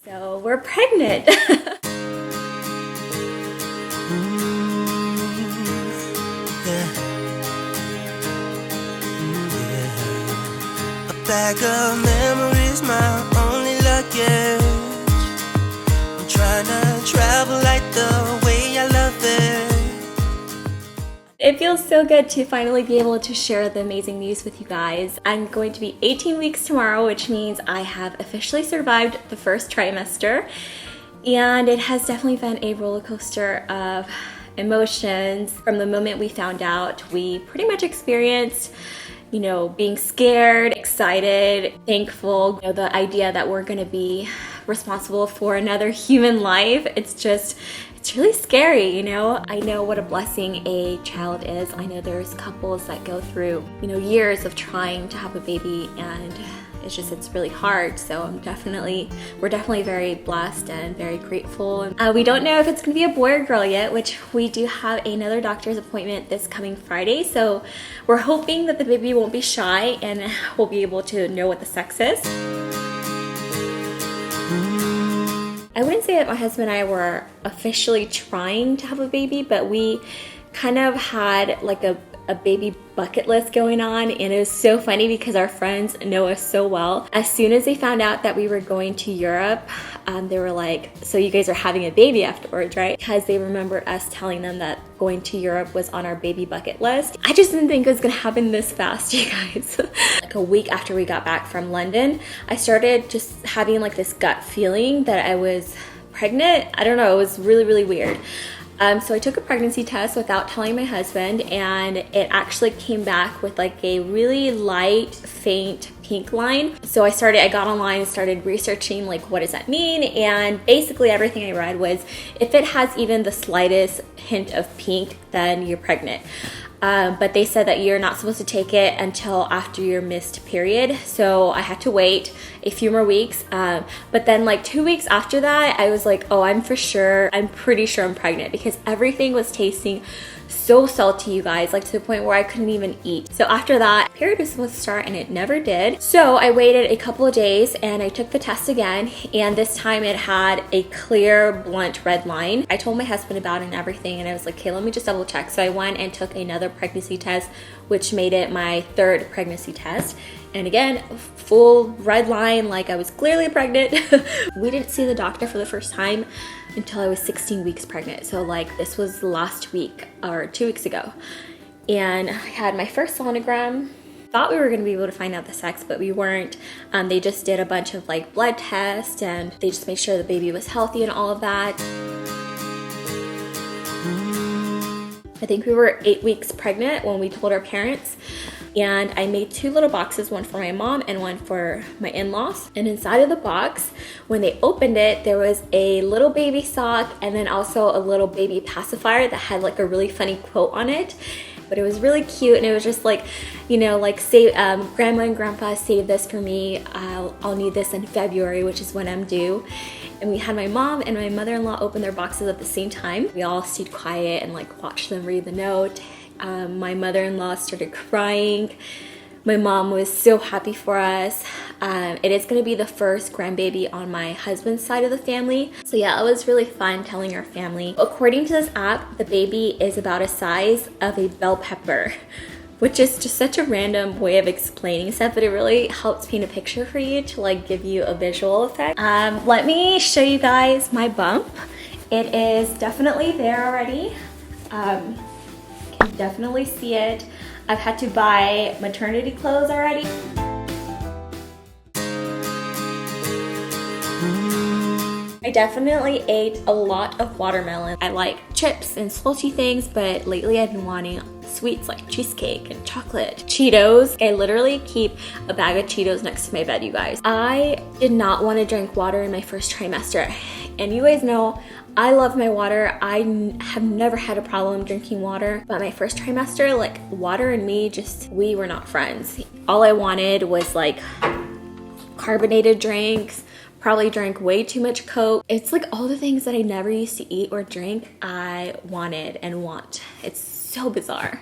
So we're pregnant. Bag of memories, my only luggage. I'm trying to travel like the way I love it. It feels so good to finally be able to share the amazing news with you guys. I'm going to be 18 weeks tomorrow, which means I have officially survived the first trimester. And it has definitely been a roller coaster of emotions. From the moment we found out, we pretty much experienced being scared, excited, thankful. The idea that we're gonna be responsible for another human life, it's really scary, I know what a blessing a child is. I know there's couples that go through, years of trying to have a baby, and it's really hard. So we're definitely very blessed and very grateful. We don't know if it's gonna be a boy or girl yet, which we do have another doctor's appointment this coming Friday. So we're hoping that the baby won't be shy and we'll be able to know what the sex is. I wouldn't say that my husband and I were officially trying to have a baby, but we kind of had like a baby bucket list going on, and it was so funny because our friends know us so well. As soon as they found out that we were going to Europe, they were like, so you guys are having a baby afterwards, right? Because they remembered us telling them that going to Europe was on our baby bucket list. I just didn't think it was gonna happen this fast, you guys. Like a week after we got back from London, I started just having like this gut feeling that I was pregnant. I don't know, it was really, really weird. So I took a pregnancy test without telling my husband, and it actually came back with like a really light, faint pink line. So I got online and started researching like, what does that mean? And basically everything I read was, if it has even the slightest hint of pink, then you're pregnant. But they said that you're not supposed to take it until after your missed period. So I had to wait a few more weeks. But then like 2 weeks after that, I was like, oh, I'm pretty sure I'm pregnant, because everything was tasting so salty, you guys, like to the point where I couldn't even eat. So after that, period was supposed to start and it never did. So I waited a couple of days and I took the test again, and this time it had a clear, blunt red line. I told my husband about it and everything, and I was like, okay, let me just double check. So I went and took another pregnancy test, which made it my third pregnancy test. And again, full red line, like I was clearly pregnant. We didn't see the doctor for the first time until I was 16 weeks pregnant. So like this was last week or 2 weeks ago. And I had my first sonogram. Thought we were gonna be able to find out the sex, but we weren't. They just did a bunch of like blood tests, and they just made sure the baby was healthy and all of that. I think we were 8 weeks pregnant when we told our parents. And I made 2 little boxes, one for my mom and one for my in-laws. And inside of the box, when they opened it, there was a little baby sock and then also a little baby pacifier that had like a really funny quote on it. But it was really cute, and it was just like, say, Grandma and Grandpa saved this for me. I'll need this in February, which is when I'm due. And we had my mom and my mother-in-law open their boxes at the same time. We all stayed quiet and like watched them read the note. My mother-in-law started crying. My mom was so happy for us. It is going to be the first grandbaby on my husband's side of the family. So yeah, it was really fun telling our family. According to this app, the baby is about the size of a bell pepper, which is just such a random way of explaining stuff, but it really helps paint a picture for you to like give you a visual effect. Let me show you guys my bump. It is definitely there already. Can definitely see it. I've had to buy maternity clothes already. I definitely ate a lot of watermelon. I like chips and salty things, but lately I've been wanting sweets like cheesecake and chocolate. Cheetos. I literally keep a bag of Cheetos next to my bed, you guys. I did not want to drink water in my first trimester. And you guys know I love my water. I have never had a problem drinking water, but my first trimester, like water and me, we were not friends. All I wanted was like carbonated drinks, probably drank way too much Coke. It's like all the things that I never used to eat or drink, I wanted and want. It's so bizarre.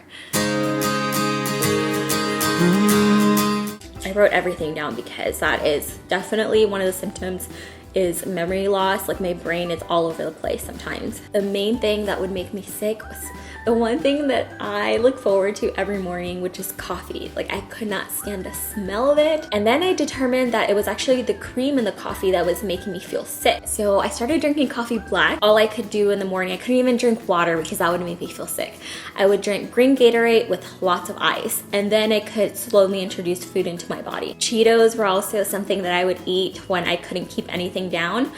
I wrote everything down because that is definitely one of the symptoms is memory loss. Like my brain is all over the place sometimes. The main thing that would make me sick was the one thing that I look forward to every morning, which is coffee. Like I could not stand the smell of it. And then I determined that it was actually the cream in the coffee that was making me feel sick. So I started drinking coffee black. All I could do in the morning, I couldn't even drink water because that would make me feel sick. I would drink green Gatorade with lots of ice, and then I could slowly introduce food into my body. Cheetos were also something that I would eat when I couldn't keep anything down.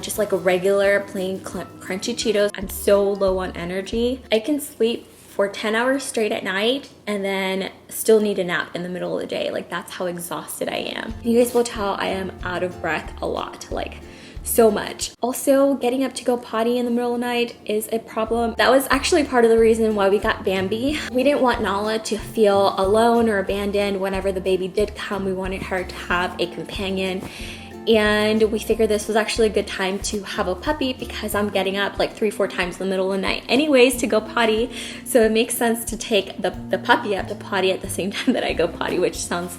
Just like a regular plain crunchy Cheetos. I'm so low on energy. I can sleep for 10 hours straight at night and then still need a nap in the middle of the day. Like that's how exhausted I am. You guys will tell I am out of breath a lot, like so much. Also, getting up to go potty in the middle of the night is a problem. That was actually part of the reason why we got Bambi. We didn't want Nala to feel alone or abandoned whenever the baby did come. We wanted her to have a companion. And we figured this was actually a good time to have a puppy because I'm getting up like 3-4 times in the middle of the night anyways to go potty. So it makes sense to take the puppy up to potty at the same time that I go potty, which sounds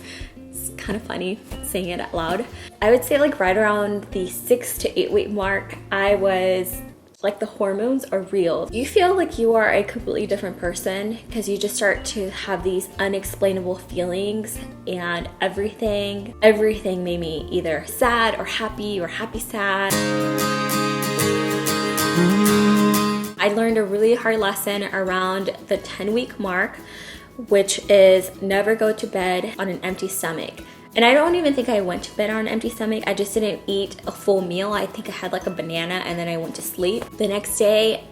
kind of funny saying it out loud. I would say like right around the 6 to 8 week mark, I was like the hormones are real. You feel like you are a completely different person because you just start to have these unexplainable feelings, and everything made me either sad or happy sad. I learned a really hard lesson around the 10-week mark, which is never go to bed on an empty stomach. And I don't even think I went to bed on an empty stomach. I just didn't eat a full meal. I think I had like a banana and then I went to sleep. The next day,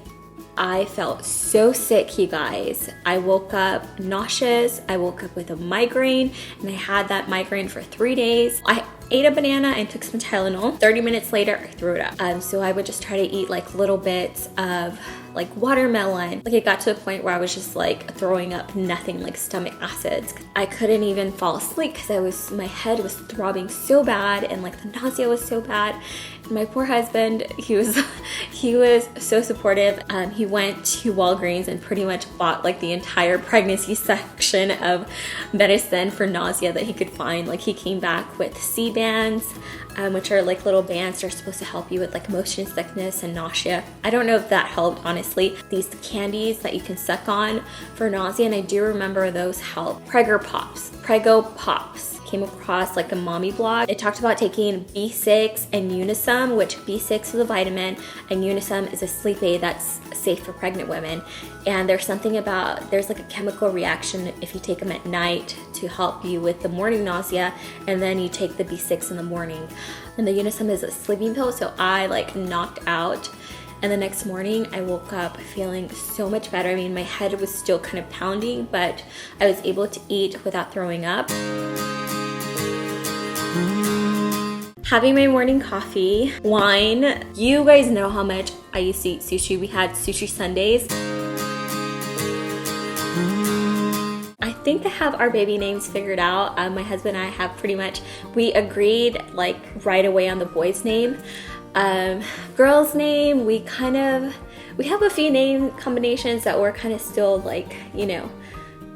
I felt so sick, you guys. I woke up nauseous. I woke up with a migraine, and I had that migraine for 3 days. I ate a banana and took some Tylenol. 30 minutes later, I threw it up. So I would just try to eat like little bits of like watermelon. Like it got to a point where I was just like throwing up nothing, like stomach acids. I couldn't even fall asleep because my head was throbbing so bad, and like the nausea was so bad. And my poor husband, he was so supportive. He went to Walgreens and pretty much bought like the entire pregnancy section of medicine for nausea that he could find. Like he came back with C-bands, which are like little bands that are supposed to help you with like motion sickness and nausea. I don't know if that helped, honestly. These candies that you can suck on for nausea, and I do remember those help. Prego Pops. Came across like a mommy blog. It talked about taking B6 and Unisom, which B6 is a vitamin and Unisom is a sleep aid that's safe for pregnant women. And there's something about, there's like a chemical reaction if you take them at night to help you with the morning nausea, and then you take the B6 in the morning. And the Unisom is a sleeping pill, so I like knocked out. And the next morning I woke up feeling so much better. I mean, my head was still kind of pounding, but I was able to eat without throwing up. Having my morning coffee, wine. You guys know how much I used to eat sushi. We had sushi Sundays. I think I have our baby names figured out. My husband and I have pretty much, we agreed like right away on the boy's name. Girl's name, we have a few name combinations that we're kind of still like, you know,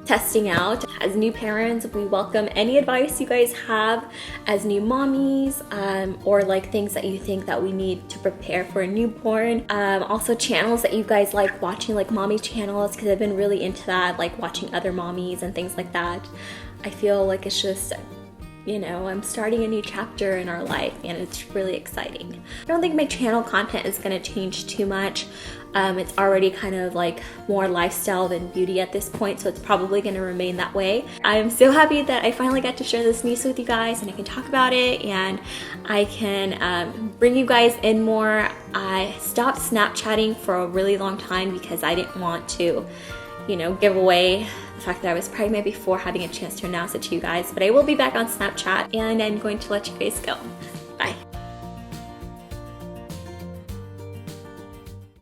testing out. As new parents, we welcome any advice you guys have as new mommies, or like things that you think that we need to prepare for a newborn. Also channels that you guys like watching, like mommy channels, because I've been really into that, like watching other mommies and things like that. I feel like it's just, you know, I'm starting a new chapter in our life and it's really exciting. I don't think my channel content is going to change too much. It's already kind of like more lifestyle than beauty at this point, so it's probably going to remain that way. I'm so happy that I finally got to share this news with you guys and I can talk about it and I can bring you guys in more. I stopped Snapchatting for a really long time because I didn't want to, you know, give away the fact that I was pregnant before having a chance to announce it to you guys. But I will be back on Snapchat and I'm going to let you guys go.